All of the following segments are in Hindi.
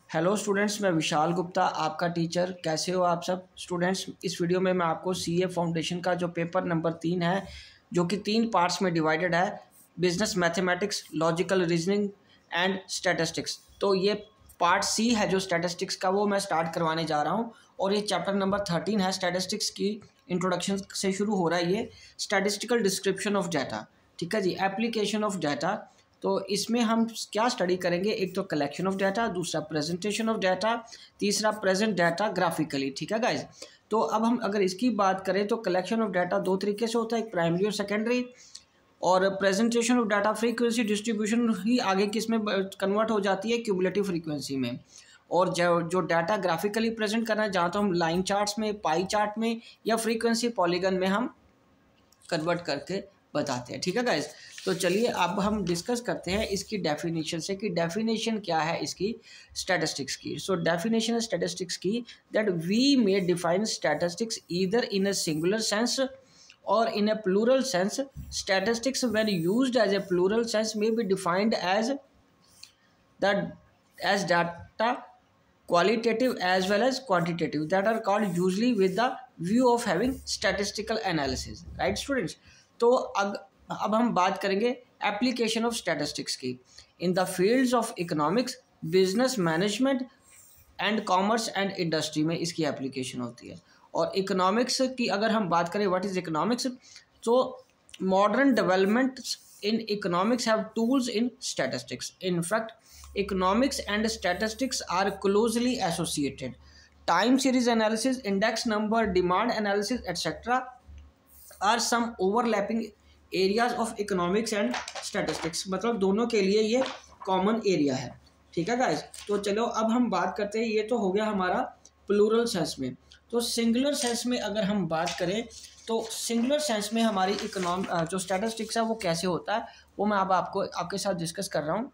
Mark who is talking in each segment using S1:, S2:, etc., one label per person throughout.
S1: हेलो स्टूडेंट्स, मैं विशाल गुप्ता आपका टीचर। कैसे हो आप सब स्टूडेंट्स। इस वीडियो में मैं आपको सीए फाउंडेशन का जो पेपर नंबर 3 है, जो कि 3 पार्ट्स में डिवाइडेड है, business mathematics, logical reasoning and statistics. तो ये पार्ट सी है जो स्टैटिस्टिक्स का, वो मैं स्टार्ट करवाने जा रहा हूँ। और ये चैप्टर नंबर 13 है, स्टैटिस्टिक्स की इंट्रोडक्शन से शुरू हो रहा है ये। स्टैटिस्टिकल डिस्क्रिप्शन ऑफ डाटा, ठीक है जी, एप्लीकेशन ऑफ डाटा। तो इसमें हम क्या स्टडी करेंगे, एक तो कलेक्शन ऑफ डाटा, दूसरा प्रेजेंटेशन ऑफ डाटा, तीसरा प्रेजेंट डाटा ग्राफिकली, ठीक है गाइज। तो अब हम अगर इसकी बात करें तो कलेक्शन ऑफ डाटा दो तरीके से होता है, एक प्राइमरी और सेकेंडरी। और presentation of data frequency distribution ही आगे किस में कन्वर्ट हो जाती है, क्यूमुलेटिव फ्रीक्वेंसी में। और जो डाटा ग्राफिकली प्रेजेंट करना है, जहाँ तो हम लाइन चार्ट्स में, पाई चार्ट में या फ्रीक्वेंसी पॉलीगन में हम कन्वर्ट करके बताते हैं, ठीक है गाइज। तो चलिए अब हम डिस्कस करते हैं इसकी डेफिनेशन से कि डेफिनेशन क्या है इसकी स्टैटिस्टिक्स की। सो डेफिनेशन है स्टैटिस्टिक्स की that we may define statistics either in a singular sense or in a plural sense. Statistics when used as a plural sense may be defined as data, qualitative as well as quantitative, that are called usually with the view of having statistical analysis, right students। तो अब हम बात करेंगे एप्लीकेशन ऑफ स्टैटिस्टिक्स की in the fields of economics, business management and commerce and industry में इसकी एप्लीकेशन होती है। और इकोनॉमिक्स की अगर हम बात करें, व्हाट इज इकोनॉमिक्स, तो modern development in economics have tools in statistics. In fact economics and statistics are closely associated. Time series analysis, index number, demand analysis etcetera are some overlapping areas of economics and statistics. मतलब दोनों के लिए ये कॉमन एरिया है, ठीक है गाइज। तो चलो अब हम बात करते हैं, ये तो हो गया हमारा प्लूरल सेंस में। तो सिंगुलर सेंस में अगर हम बात करें तो सिंगुलर सेंस में हमारी जो स्टैटिस्टिक्स है वो कैसे होता है, वो मैं अब आपके साथ डिस्कस कर रहा हूँ।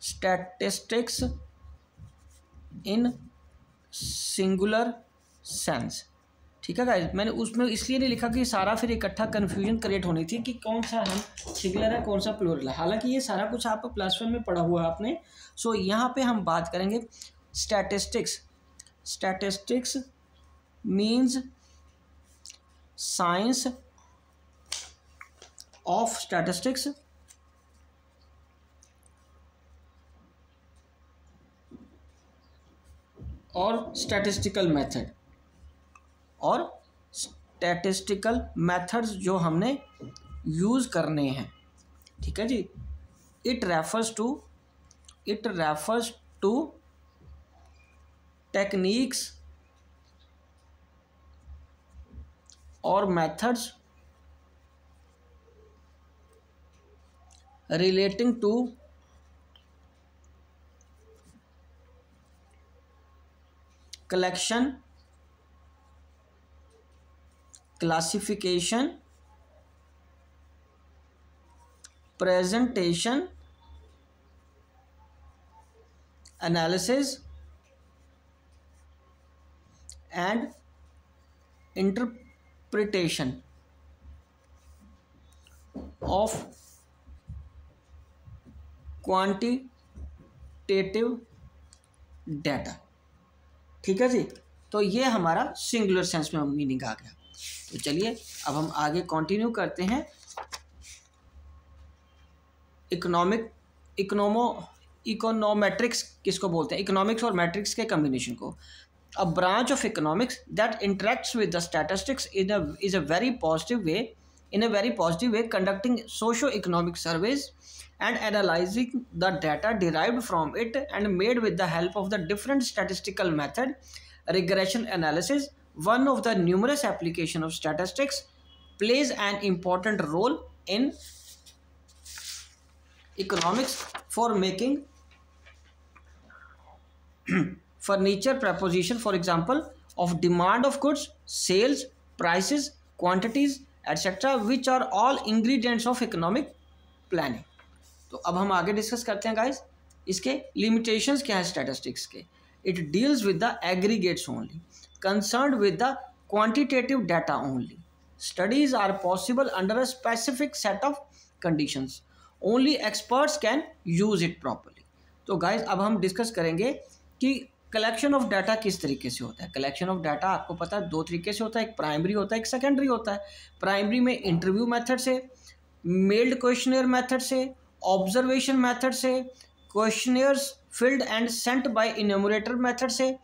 S1: स्टैटिस्टिक्स इन सिंगुलर सेंस, ठीक है गाइज। मैंने उसमें इसलिए नहीं लिखा कि सारा फिर इकट्ठा कन्फ्यूजन क्रिएट होनी थी कि कौन सा हम सिंगुलर है कौन सा प्लूरल है, हालांकि ये सारा कुछ आप +1 में पढ़ा हुआ है आपने। सो यहाँ पे हम बात करेंगे statistics. Statistics means science of statistics और स्टैटिस्टिकल मेथड, और स्टैटिस्टिकल मेथड्स जो हमने यूज़ करने हैं, ठीक है जी। इट रेफर्स टू टेक्निक्स और methods relating to collection, classification, presentation, analysis and interpretation of quantitative data, ठीक है जी। तो ये हमारा सिंगुलर सेंस में मीनिंग आ गया। तो चलिए अब हम आगे कंटिन्यू करते हैं। इकोनोमेट्रिक्स किसको बोलते हैं, इकोनॉमिक्स और मैट्रिक्स के कम्बिनेशन को। A branch of economics that interacts with the statistics is a very positive way conducting socio economic surveys and analyzing the data derived from it and made with the help of the different statistical method, regression analysis, one of the numerous application of statistics, plays an important role in economics for making furniture proposition, for example, of demand of goods, sales, prices, quantities, etc., which are all ingredients of economic planning। तो अब हम आगे डिस्कस करते हैं गाइस, इसके लिमिटेशंस क्या है स्टैटिस्टिक्स के। It deals with the aggregates only, concerned with the quantitative data only. Studies are possible under a specific set of conditions. Only experts can use it properly. तो गाइज अब हम डिस्कस करेंगे कि कलेक्शन ऑफ डाटा किस तरीके से होता है। कलेक्शन ऑफ डाटा आपको पता है दो तरीके से होता है, एक प्राइमरी होता है, एक सेकेंडरी होता है। प्राइमरी में इंटरव्यू मेथड से, मेल्ड क्वेश्चनियर मेथड से, ऑब्जर्वेशन मेथड से, questionnaires filled and sent by enumerator method से,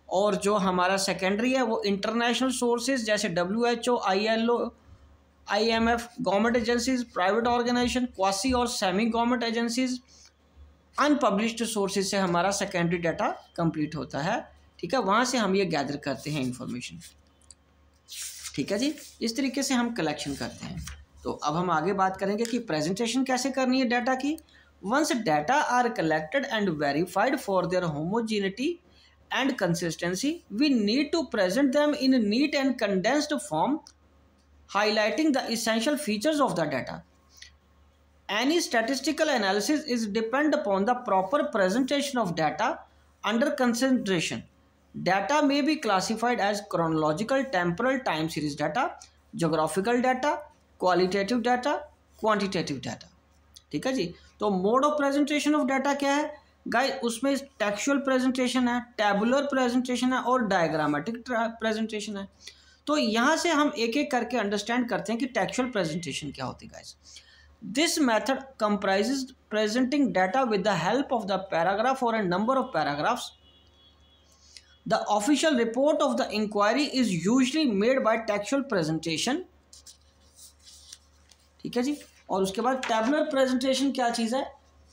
S1: और जो हमारा सेकेंडरी है वो इंटरनेशनल सोर्सेज जैसे WHO, ILO, IMF, government agencies, private organisation, quasi और semi government agencies, unpublished sources से हमारा सेकेंडरी डाटा कंप्लीट होता है। ठीक है, वहाँ से हम ये गैदर करते हैं इंफॉर्मेशन। ठीक है जी, इस तरीके से हम कलेक्शन करते हैं। तो अब हम आगे बात करेंगे कि प्रेजेंटेशन कैसे करनी है डाटा की। Once data are collected and verified for their homogeneity and consistency, we need to present them in neat and condensed form, highlighting the essential features of the data. Any statistical analysis is depend upon the proper presentation of data under consideration. Data may be classified as chronological, temporal, time series data, geographical data, qualitative data, quantitative data. ठीक है जी। तो mode of presentation of data क्या है गाइस, उसमें टेक्सचुअल प्रेजेंटेशन है, टैबुलर प्रेजेंटेशन है और डायग्रामेटिक प्रेजेंटेशन है। तो यहाँ से हम एक एक करके अंडरस्टैंड करते हैं कि टेक्सचुअल प्रेजेंटेशन क्या होती है guys. This method comprises presenting data with the help of the paragraph or a number of paragraphs. The official report of the inquiry is usually made by textual presentation. ठीक है जी। और उसके बाद टैबुलर प्रेजेंटेशन क्या चीज़ है?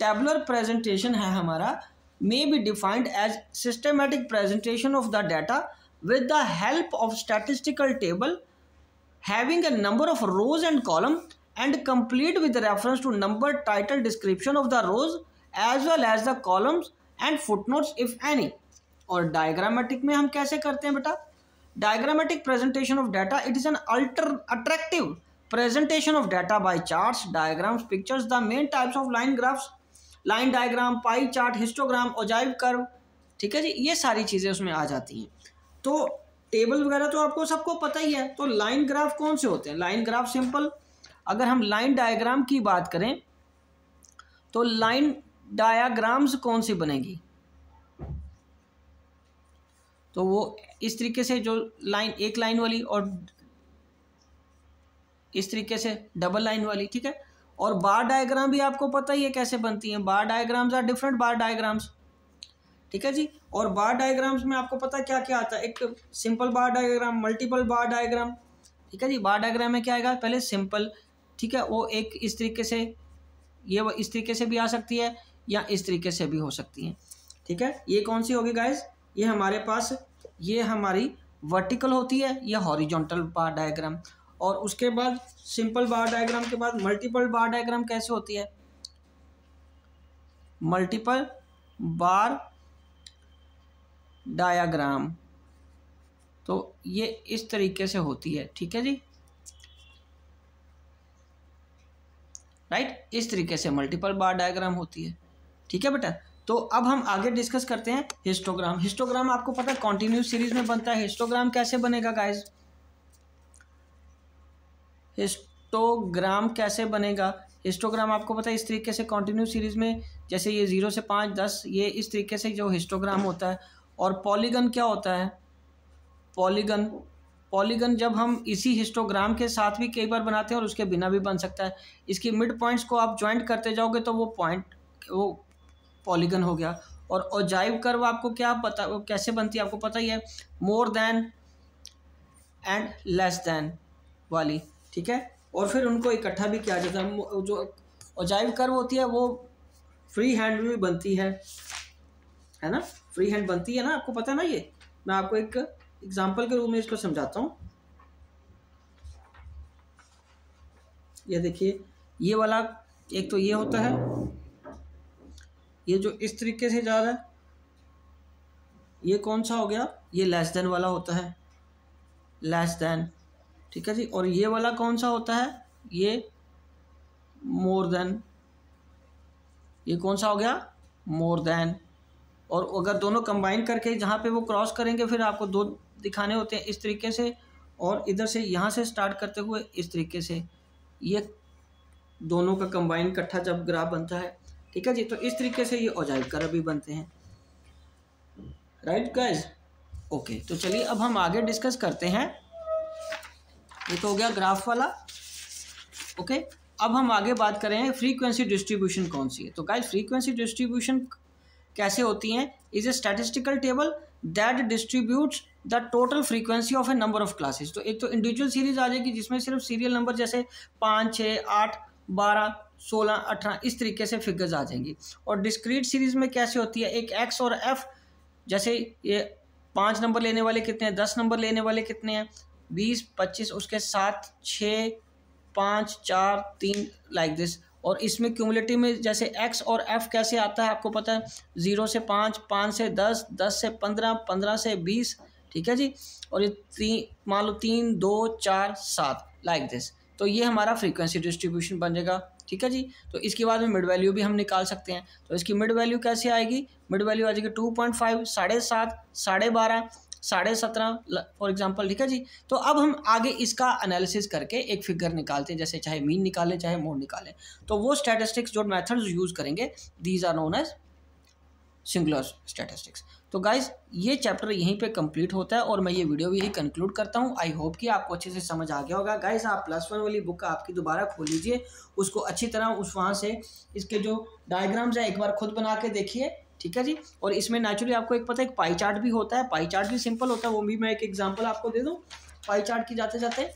S1: टैबुलर प्रेजेंटेशन है हमारा may be defined as systematic presentation of the data with the help of statistical table having a number of rows and columns and complete with reference to number, title, description of the rows as well as the columns and footnotes if any. और diagrammatic में हम कैसे करते हैं बेटा? Diagrammatic presentation of data, it is an attractive presentation of data by charts, diagrams, pictures. The main types of line graphs, line diagram, pie chart, histogram, ogive curve, ठीक है जी, ये सारी चीज़ें उसमें आ जाती हैं। तो टेबल वगैरह तो आपको सबको पता ही है। तो लाइन ग्राफ कौन से होते हैं? Line graph simple. अगर हम लाइन डायग्राम की बात करें तो लाइन डायग्राम्स कौन सी बनेगी? तो वो इस तरीके से, जो लाइन एक लाइन वाली और इस तरीके से डबल लाइन वाली। ठीक है, और बार डायग्राम भी आपको पता ही है कैसे बनती हैं। Bar diagrams are different bar diagrams. ठीक है जी। और बार डायग्राम्स में आपको पता क्या क्या आता है? एक सिंपल बार डायग्राम, मल्टीपल बार डायग्राम। ठीक है जी। बार डायग्राम में क्या आएगा? पहले सिंपल, ठीक है, वो एक इस तरीके से, ये वो इस तरीके से भी आ सकती है या इस तरीके से भी हो सकती है। ठीक है, ये कौन सी होगी गाइस? ये हमारे पास, ये हमारी वर्टिकल होती है, या हॉरिजॉन्टल बार डायग्राम। और उसके बाद सिंपल बार डायग्राम के बाद मल्टीपल बार डायग्राम कैसे होती है? मल्टीपल बार डायग्राम, तो ये इस तरीके से होती है। ठीक है जी, राइट, इस तरीके से मल्टीपल बार डायग्राम होती है। ठीक है बेटा। तो अब हम आगे डिस्कस करते हैं हिस्टोग्राम। हिस्टोग्राम आपको पता है कॉन्टिन्यूस सीरीज में बनता है। हिस्टोग्राम कैसे बनेगा गाइस? हिस्टोग्राम कैसे बनेगा? हिस्टोग्राम आपको पता है इस तरीके से कॉन्टिन्यूस सीरीज में, जैसे ये 0 से 5, 10, ये इस तरीके से जो हिस्टोग्राम होता है। और पॉलीगन क्या होता है? पॉलीगन जब हम इसी हिस्टोग्राम के साथ भी कई बार बनाते हैं और उसके बिना भी बन सकता है। इसकी मिड पॉइंट्स को आप ज्वाइंट करते जाओगे तो वो पॉइंट, वो पॉलीगन हो गया। और ओजाइव कर्व आपको क्या पता, वो कैसे बनती है आपको पता ही है, more than and less than वाली। ठीक है, और फिर उनको इकट्ठा भी किया जाता है। जो ओजाइव कर्व होती है वो फ्री हैंड में भी बनती है ना? फ्री हैंड बनती है ना, आपको पता है ना। ये मैं आपको एक एग्जांपल के रूप में इसको समझाता हूँ। ये देखिए, ये वाला एक तो ये होता है, ये जो इस तरीके से जा रहा है, ये कौन सा हो गया? ये लेस देन वाला होता है, लेस देन। ठीक है जी। और ये वाला कौन सा होता है? ये मोर देन। ये कौन सा हो गया? More than. और अगर दोनों कंबाइन करके जहाँ पे वो क्रॉस करेंगे, फिर आपको दो दिखाने होते हैं इस तरीके से, और इधर से यहाँ से स्टार्ट करते हुए इस तरीके से, ये दोनों का कंबाइन इकट्ठा जब ग्राफ बनता है, ठीक है जी। तो इस तरीके से ये ओजाइड कर्व भी बनते हैं, राइट गाइज। ओके, तो चलिए अब हम आगे डिस्कस करते हैं। ये तो हो गया ग्राफ वाला। ओके, अब हम आगे बात करें फ्रीक्वेंसी डिस्ट्रीब्यूशन कौन सी है। तो गाइज फ्रीक्वेंसी डिस्ट्रीब्यूशन कैसे होती हैं, is a statistical table that distributes the total frequency of A number of classes. तो एक तो इंडिविजुअल सीरीज आ जाएगी जिसमें सिर्फ सीरियल नंबर जैसे 5, 6, 8, 12, 16, 18 इस तरीके से फिगर्स आ जाएंगी। और डिस्क्रीट सीरीज में कैसे होती है, एक एक्स और एफ, जैसे ये 5 नंबर लेने वाले कितने हैं, 10 नंबर लेने वाले कितने हैं, 20, 25, उसके 7, 6, 5, 4, 3 लाइक दिस। और इसमें क्यूमुलेटिव में जैसे एक्स और एफ कैसे आता है आपको पता है, 0 से 5, 5 से 10, 10 से 15, 15 से 20, ठीक है जी। और ये मान लो 3, 2, 4, 7 लाइक दिस। तो ये हमारा फ्रीक्वेंसी डिस्ट्रीब्यूशन बन जाएगा, ठीक है जी। तो इसके बाद में मिड वैल्यू भी हम निकाल सकते हैं। तो इसकी मिड वैल्यू कैसे आएगी, मिड वैल्यू आ जाएगी 2.5, 7.5, 12.5, 17.5 फॉर एग्जांपल, ठीक है जी। तो अब हम आगे इसका एनालिसिस करके एक फिगर निकालते हैं, जैसे चाहे मीन निकालें चाहे मोड निकालें। तो वो स्टैटिस्टिक्स जो मेथड्स यूज़ करेंगे, these are known as singular statistics. तो गाइज ये चैप्टर यहीं पे कंप्लीट होता है और मैं ये वीडियो भी यही कंक्लूड करता हूँ। आई होप कि आपको अच्छे से समझ आ गया होगा। गाइज आप +1 वाली बुक आपकी दोबारा खोल लीजिए, उसको अच्छी तरह वहाँ से इसके जो डायग्राम्स हैं एक बार खुद बना के देखिए, ठीक है जी। और इसमें नेचुरली आपको एक पता है एक पाई चार्ट भी होता है, पाई चार्ट भी सिंपल होता है, वो भी मैं एक एग्जांपल आपको दे दूं पाई चार्ट की जाते जाते।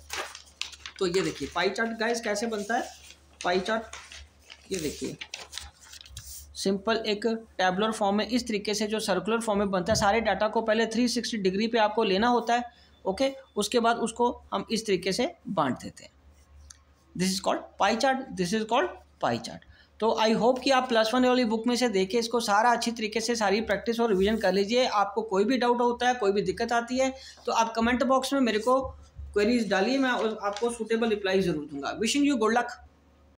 S1: तो ये देखिए पाई चार्ट गाइस कैसे बनता है। पाई चार्ट ये देखिए सिंपल एक टैबुलर फॉर्म में इस तरीके से जो सर्कुलर फॉर्म में बनता है, सारे डाटा को पहले 360 डिग्री पे आपको लेना होता है, ओके। उसके बाद उसको हम इस तरीके से बांट देते हैं। This is called pie chart, this is called pie chart. तो आई होप कि आप +1 वाली बुक में से देख के इसको सारा अच्छी तरीके से सारी प्रैक्टिस और रिवीजन कर लीजिए। आपको कोई भी डाउट होता है, कोई भी दिक्कत आती है तो आप कमेंट बॉक्स में मेरे को क्वेरीज डालिए, मैं आपको सूटेबल रिप्लाई ज़रूर दूंगा। Wishing you good luck.